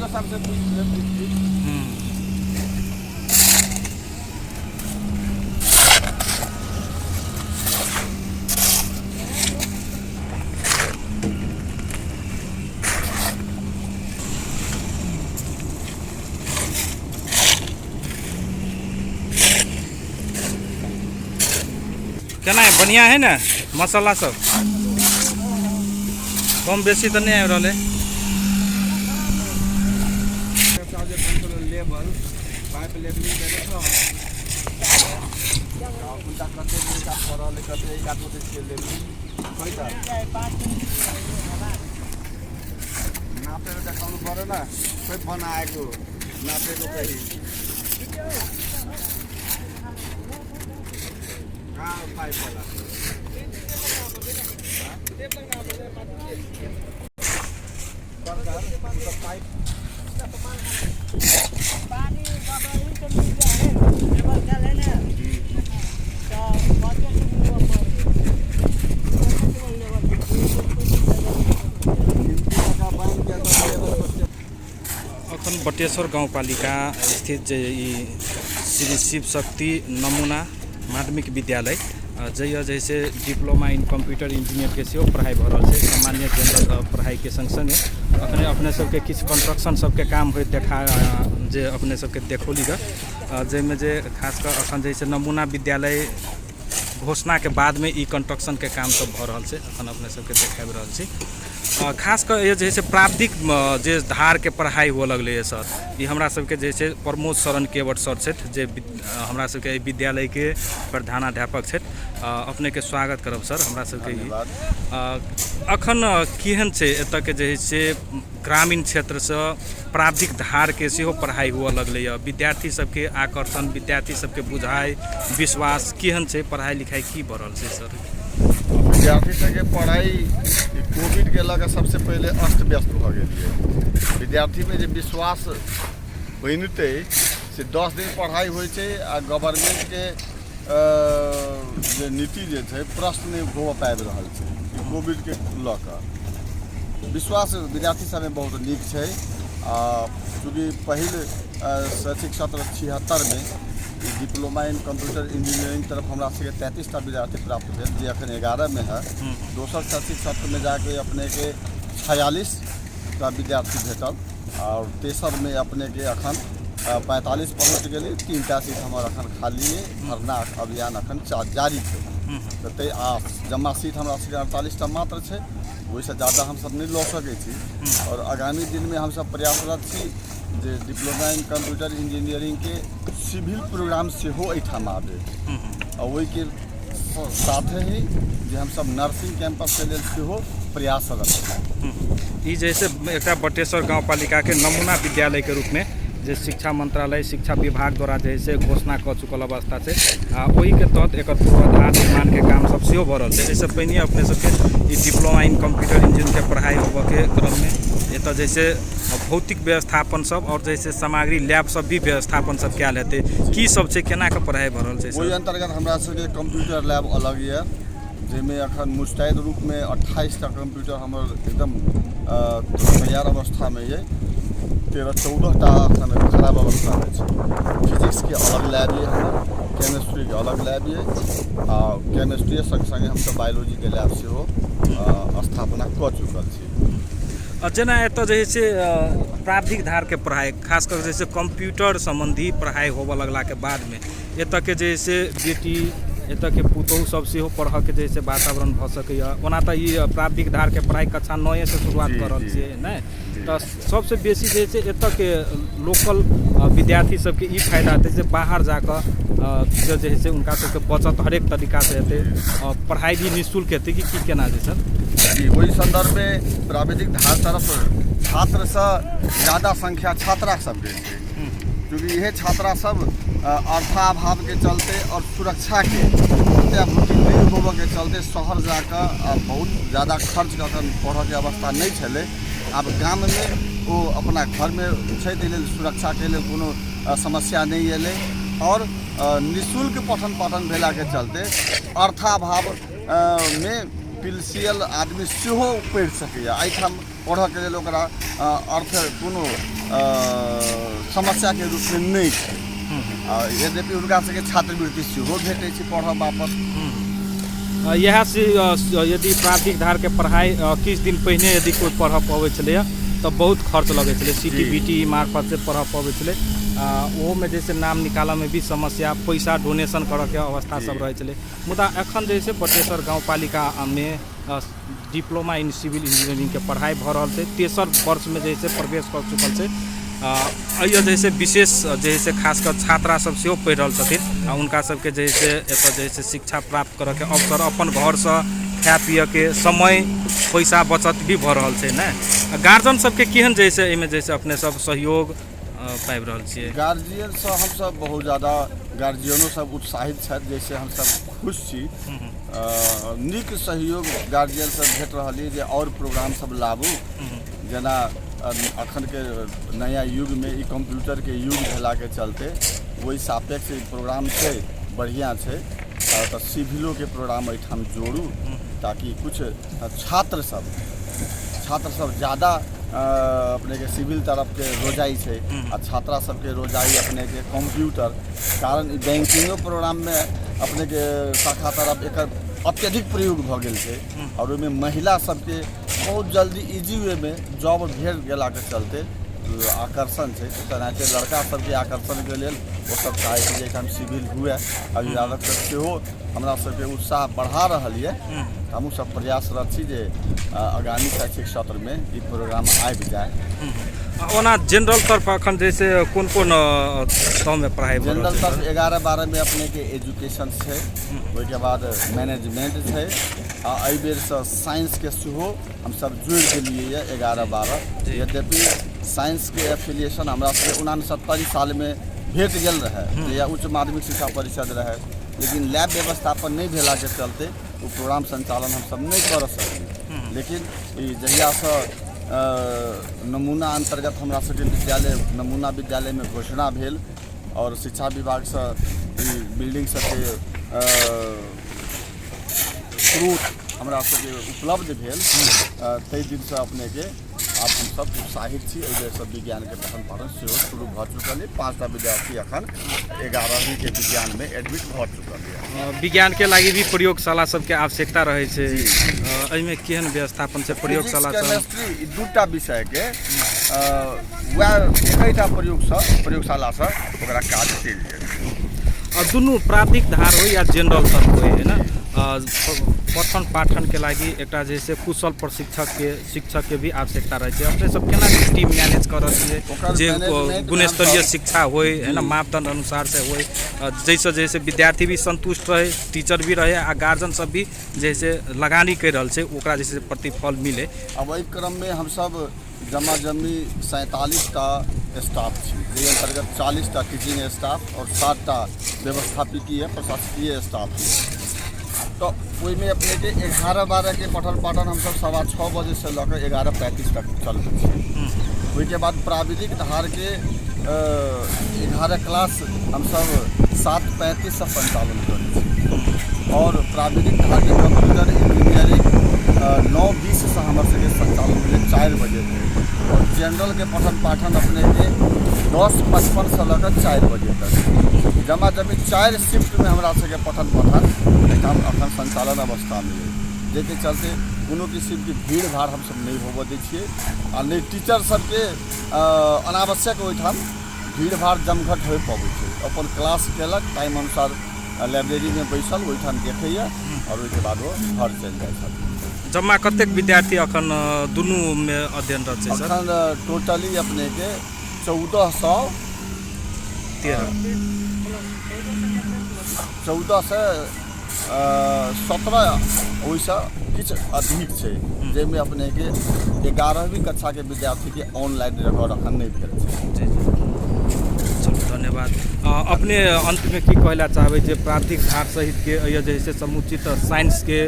Manager साहब से केना है? बढ़िया है ना मसाला सब? कम बेसी तो नहीं आबि रहल है। लेवल पाइप लेवलिंग करे तो उनका कते का पड़ल कते का तो से लेवलिंग होइता नापे देखाउनु पर्यो ना कोही बनाएको नापेको कही कहाँ पाइप होला अखन बटेश्वर गाउँपालिका स्थित श्री शिव शक्ति नमूना माध्यमिक विद्यालय जैसे डिप्लोमा इन कंप्यूटर इंजीनियर के सेहो पढ़ाई भ रहल छै। सामान्य जनरल पढ़ाई के संग संगे अखने अपने सबके किछ कंस्ट्रक्शन सबके काम होइत देखा जे अपने सबके देखौली ग जैमे जे खास कर अखन जैसे नमूना विद्यालय घोषणा के बाद में ई कंस्ट्रक्शन के काम सब भ रहल छै। अखन अपने सबके देखाबि रहल छी खास कर ये जैसे प्राविधिक जे धार के पढ़ाई हो लगले है सर, ये हमरा सबके जैसे प्रमोद शरण केवट सर छथि जे हमरा सबके विद्यालय के प्रधानाध्यापक छथि। अपने के स्वागत करब सर हमरा सबके। अखन केहन छै एतऽ के जैसे ग्रामीण क्षेत्र से प्राविधिक धार के सेहो पढ़ाई हुआ लगले है, विद्यार्थी सबके आकर्षण, विद्यार्थी सबके बुझाई विश्वास केहन छै, पढ़ाई लिखाई की भ रहल छै सर? विद्यार्थी सबके पढ़ाई कोविड के लगे सबसे पहले अस्त व्यस्त भ गेल। विद्यार्थी में जो विश्वास बनिते से 10 दिन पढ़ाई होइ छै आ गवर्नमेंट के जे नीति जे छै प्रश्न नहीं हो पाबि रहल छै कोविड के लऽ विश्वास विद्यार्थी सब में बहुत नीक छै। चूँकि पहिल शैक्षिक सत्र 76 में डिप्लोमा इन कंप्यूटर इंजीनियरिंग तरफ हमरा से 33टा विद्यार्थी प्राप्त भेल जे अखन 11 में है। दोसर शैक्षिक सत्र में जाके अपने के 46टा विद्यार्थी भेटल और तेसर में अपने के अखन 45 पहुँच गए। 3टा सीट हमार अखन खाली है, भरना अभियान अखन जारी है। तो जमा सीट हमरा से 48टा मात्र है, वैसे ज़्यादा हम सब नहीं लऽ सकै छी। और आगामी दिन में हम सब प्रयासरत छी जे डिप्लोमा इन कंप्यूटर इंजीनियरिंग के सिविल प्रोग्राम से हो एठाम आबे और वही के साथ ही जे हम सब नर्सिंग कैंपस के लिए सेहो प्रयासरत छी। ई जैसे एक बटेश्वर गाउँपालिका के नमूना विद्यालय के रूप में जे शिक्षा मंत्रालय शिक्षा विभाग द्वारा जैसे घोषणा कर चुकल अवस्था से वही के तहत एक पूर्वाधार निर्माण के काम सब सेहो भ रहल छै। जैसे पहिने अपने सबके डिप्लोमा इन कंप्यूटर इंजीनियरिंग के पढ़ाई होबे के क्रम में एत जैसे भौतिक व्यवस्थापन सब और जैसे सामग्री लैब सब भी व्यवस्थापन सब कयल हेतै, की सब छै, केना के पढ़ाई भ रहल छै? ओहि अंतर्गत हमरा सबके कंप्यूटर लैब अलग है जेमे अखन मुस्तैद रूप में 28टा कंप्यूटर हमर एकदम तैयार अवस्था में है। 13-14टा अखन खराब अवस्था में छै। फिजिक्स के अलग लैब है, केमिस्ट्री के अलग लैब है और केमिस्ट्री संग संगे हम सब बायोलॉजी के लैब से हो स्थापना कर चुकल छी। जेना एतऽ जैसे प्राविधिक धार के पढ़ाई खास कर जैसे कंप्यूटर संबंधी पढ़ाई होबऽ लगला के बाद में एतऽ के जैसे बेटी एतऽ के पुतहु सब सेहो पढ़ऽ के जैसे वातावरण भऽ सकैए। ओना तऽ ई प्राविधिक धार के पढ़ाई कक्षा 9 से शुरुआत कर रहल छियै नै, तऽ सबसे बेसी जैसे एतऽ के लोकल विद्यार्थी सबके ई फायदा हेतै जे बाहर जाकऽ जे है उनका सबके बचत हरेक तरीका से हेतै, पढ़ाई भी निःशुल्क हेतै कि केना जे सर? वही संदर्भ में प्राविधिक धार तरफ छात्र से ज़्यादा संख्या छात्रा सबके छै, क्योंकि यह छात्रा सब अर्थाभाव के चलते और सुरक्षा के अत्याभूति नहीं होबे के चलते शहर जाकर बहुत ज़्यादा खर्च कर पढ़े के अवस्था नहीं छले। अब गाम में वो अपना घर में छै ताहि लेल सुरक्षा के लिए कोनो समस्या नहीं एले और निःशुल्क पठन पाठन भेला के चलते अर्थाभाव में पिलसियल आदमी सेहो पढ़ि सकैए। एहिठाम पढ़ऽके लेल ओकरा अर्थ कोनो समस्याके रूपमे नहि छै। यद्यपि हुनका सबके छात्रवृत्ति सेहो भेटै छै पढ़ऽ वापस। इएह से यदि प्राथमिक धारके पढ़ाइ किछु दिन पहिने यदि कोइ पढ़ऽ पबै छलैए तऽ बहुत खर्च लगै छलै, CTBT मार्फत से पढ़ऽ पबै छलै। ओहोमे जैसे नाम निकालऽमे भी समस्या, पैसा डोनेशन करऽके अवस्था सब रहै छलै। मुदा एखन जे छै बटेश्वर गाउँपालिकामे डिप्लोमा इन सिविल इंजीनियरिंगके पढ़ाइ भऽ रहल छै। 63 वर्षमे जे छै प्रवेश कऽ चुकल छै। अइयो जैसे विशेष जे है से खासकर छात्रा सब सेहो पढ़ि रहल छथिन आ हुनका सबके जे है से एतऽ जे है से शिक्षा प्राप्त करऽके अवसर, अपन घरसँ खाए पियऽके समय, पैसा बचत भी भऽ रहल छै ने। गार्जियन सबके केहन जे है से एहिमे जे है से अपने सब सहयोग पाबि रहल छियै? गार्जियनसँ हमसब बहुत ज़्यादा, गार्जियनो सब उत्साहित छथि, जैसे हमसब खुश छी। नीक सहयोग गार्जियनसँ भेट रहल यऽ जे आओर प्रोग्राम सब लाबू। जेना अखन के नया युग में ई कंप्यूटर के युग भेलाके चलते वही सापेक्ष प्रोग्राम छै, बढ़िया छै। तो सिविलो के प्रोग्राम एहिठाम जोड़ू ताकि कुछ छात्र सब ज़्यादा अपने के सिविल तरफ के रोजाई छै आ छात्रा सबके रोजाई अपने के कंप्यूटर कारण बैंकिंगो प्रोग्राम में अपने के शाखा तरफ एक अत्यधिक प्रयोग भऽ गेल छै और ओहिमे महिला सबके बहुत जल्दी इजी वे में जॉब भेट गेलाके चलते आकर्षण छै। तेनाहिते लड़का सबके आकर्षणके लेल ओ सब चाहै छै जे हम सिविल हुए। अभिभावक सब सेहो हमरा सबके उत्साह बढ़ा रहल यऽ। हमहूँ सब प्रयासरत छी जे आगामी शैक्षिक सत्र में ई प्रोग्राम आबि जाए। ओना जनरल तरफ अखन जैसे कोन कोन ठाव में पढ़ाई? जनरल तरफ 11-12 में अपने के एजुकेशन छै, ओहिके बाद मैनेजमेंट छै आ एहि बेरसँ साइंस के सेहो हमसब जोड़ि देलियै यऽ 11-12। यद्यपि साइंस के एफिलिएशन हमरा सबके 69 साल में भेट गेल रहै या उच्च माध्यमिक शिक्षा परिषद रहै, लेकिन लैब व्यवस्थापन नहीं भेला के चलते वो प्रोग्राम संचालन हमसब नहीं कर सकली। लेकिन जहियासँ नमूना अंतर्गत हमरा सबके विद्यालय नमूना विद्यालय में घोषणा भेल और शिक्षा विभाग से बिल्डिंग सबके स्रोत हमरा सबके उपलब्ध भेल, ताहि दिन से अपने के आब हमसब उत्साहित छी। एहि बेर सब विज्ञान के पठन पाठन सेहो शुरू भऽ चुकल है। 5टा विद्यार्थी अखन 11वीं के विज्ञान में एडमिट भऽ चुकल है। विज्ञान के लागि भी प्रयोगशाला सबके आवश्यकता रहै छै। एहिमे केहन व्यवस्थापन छै प्रयोगशाला? केमिस्ट्री ई 2टा विषय के वएह एकटा प्रयोगशाला से ओकरा काज चलि जाए। दुनू प्राथमिक धार हो या जनरल तरफ हो है ना, पठन पाठन के लागि एकटा जैसे कुशल शिक्षक के भी आवश्यकता रहै छै। अपने सब केना टीम मैनेज कर रहल छियै जे गुणस्तरीय शिक्षा होय है ना, मापदंड अनुसार से होय, जैसे विद्यार्थी भी संतुष्ट रहे, टीचर भी रहे आ गार्जियन सब भी जैसे लगानी कर रहल छै ओकरा जैसे प्रतिफल मिले। अब एहि क्रम में हम सब जमा जमी 47टा स्टाफ छी, जे अंतर्गत 40टा टीचिंग स्टाफ और 7टा व्यवस्थापकीय प्रशासकीय स्टाफ छी। तो ओहिमे अपने के 11-12 के पठन पाठन हम सब 6:15 बजे से लऽ कऽ 11:35 तक चलबै छी। ओहिके बाद प्राविधिक धार के 11 क्लास हम सब 7:35 से संचालन करै छी और प्राविधिक धार के कंप्यूटर इंजीनियरिंग 9:20 से हमारे सबके संचालन भेलै 4 बजे तक और जनरल के पठन पाठन अपने के 10:55 से लऽ कऽ 4 बजे तक। जमा जमी 4 शिफ्ट में हमरा सबके पठन पाठन एहिठाम अखन संचालन अवस्था में है, जाहिके चलते कोनो किस्म की भीड़ भाड़ हम सब नहीं होबऽ दै छियै आ नहीं टीचर सबके अनावश्यक ओहिठाम भीड़ भाड़ जमघट हो पबै छै। अपन क्लास केलक, टाइम अनुसार लाइब्रेरी में बैसल ओहिठाम देखैया और ओहिके बाद वो घर चलि जाइ छथिन। जमा कतेक विद्यार्थी अखन दुनू में अध्ययनरत छै सर? अखन टोटली अपने के 14 से 17 ओहिसँ किछु अधिक छै, जाहिमे अपने के 11वीं कक्षा के विद्यार्थी के ऑनलाइन रिकॉर्ड अखन नहीं भेल छै। चलू धन्यवाद। धन्यवाद। अपने अंत में की कहला चाहबै जे प्राथमिक भार सहित के या जैसे समुचित साइंस के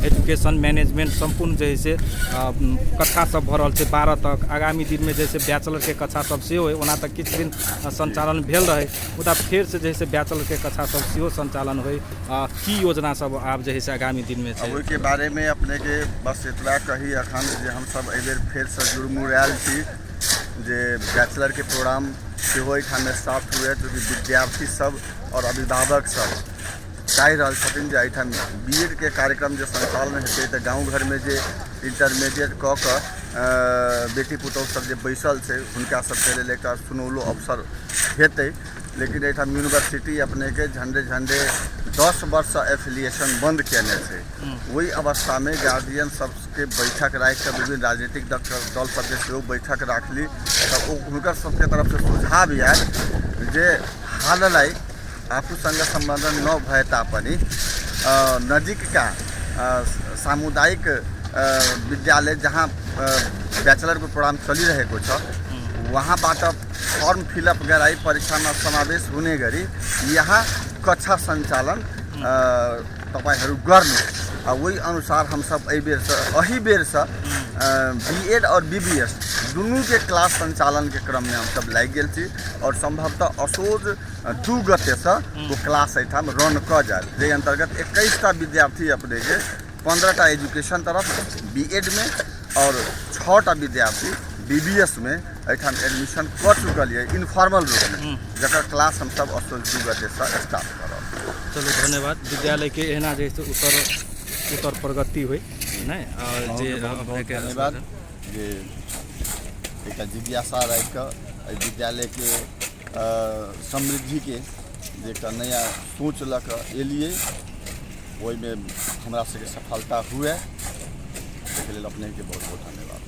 एजुकेशन मैनेजमेंट संपूर्ण जैसे कक्षा सब भ रहल छै 12 तक, आगामी दिन में जैसे बैचलर के कक्षा सब सेहो होय, ओना तक किछु दिन संचालन भेल रहे, मुदा फेर से जैसे बैचलर के कक्षा सब सेहो संचालन होय, की योजना सब आब जैसे आगामी दिन में छै? ओहि के बारे में अपने के बस इतना कही अखन जे हम सब एहि बेर फेर से जुड़मुड़ायल छी जे बैचलर के प्रोग्राम सेहो एहिठाम स्टार्ट हुए, चूँकि विद्यार्थी सब और अभिभावक सब चाहि रहल छथिन जे एहिठाम बीएड के कार्यक्रम जे संचालन हेतै तऽ गाँव घर में जे इंटरमीडिएट कऽ कऽ बेटी पुतौह सब जे बैसल छै हुनका सबके लेल एकटा सुनौलो अवसर हेतै। लेकिन एहिठाम यूनिवर्सिटी अपने के झंडे 10 वर्ष एफिलिएशन बंद केने छै। वही अवस्था में गार्जियन सबके बैठक राखि कऽ विभिन्न राजनीतिक दल सबके सेहो बैठक राखली तऽ हुनकर सबके तरफ से सुझाव आयल जे हाललाई आफू संग संबंध न भए तापनि नजीक का सामुदायिक विद्यालय जहाँ बैचलर को प्रोग्राम चलि रहेको छ वहाँबाट फर्म फिलअप गराई परीक्षामा समावेश हुने गरी यहाँ कक्षा सञ्चालन तपाईहरु गर्नु। वही अनुसार हम सब अही बेर से बीएड और बीबीएस दुनू के क्लास संचालन के क्रम में हम सब लागि गेल छी और संभवतः असोज 2 गते से वो क्लास एठाम रन क जाए, जे अंतर्गत 21टा विद्यार्थी अपने के 15टा एजुकेशन तरफ बीएड में और 6टा विद्यार्थी बीबीएस में एठाम एडमिशन कर चुकल है इनफॉर्मल रूप में, जकर क्लास हम सब असोज 2 गते से स्टार्ट करब। चलो धन्यवाद। विद्यालय के एहना जैसे उत्तर प्रगति हुई नहीं जे धन्यवाद जे एक जिज्ञासा रख कर विद्यालय के समृद्धि के जे नया सोच लक एलिए वही में हमरा सबके सफलता हुए, अपने के बहुत बहुत धन्यवाद।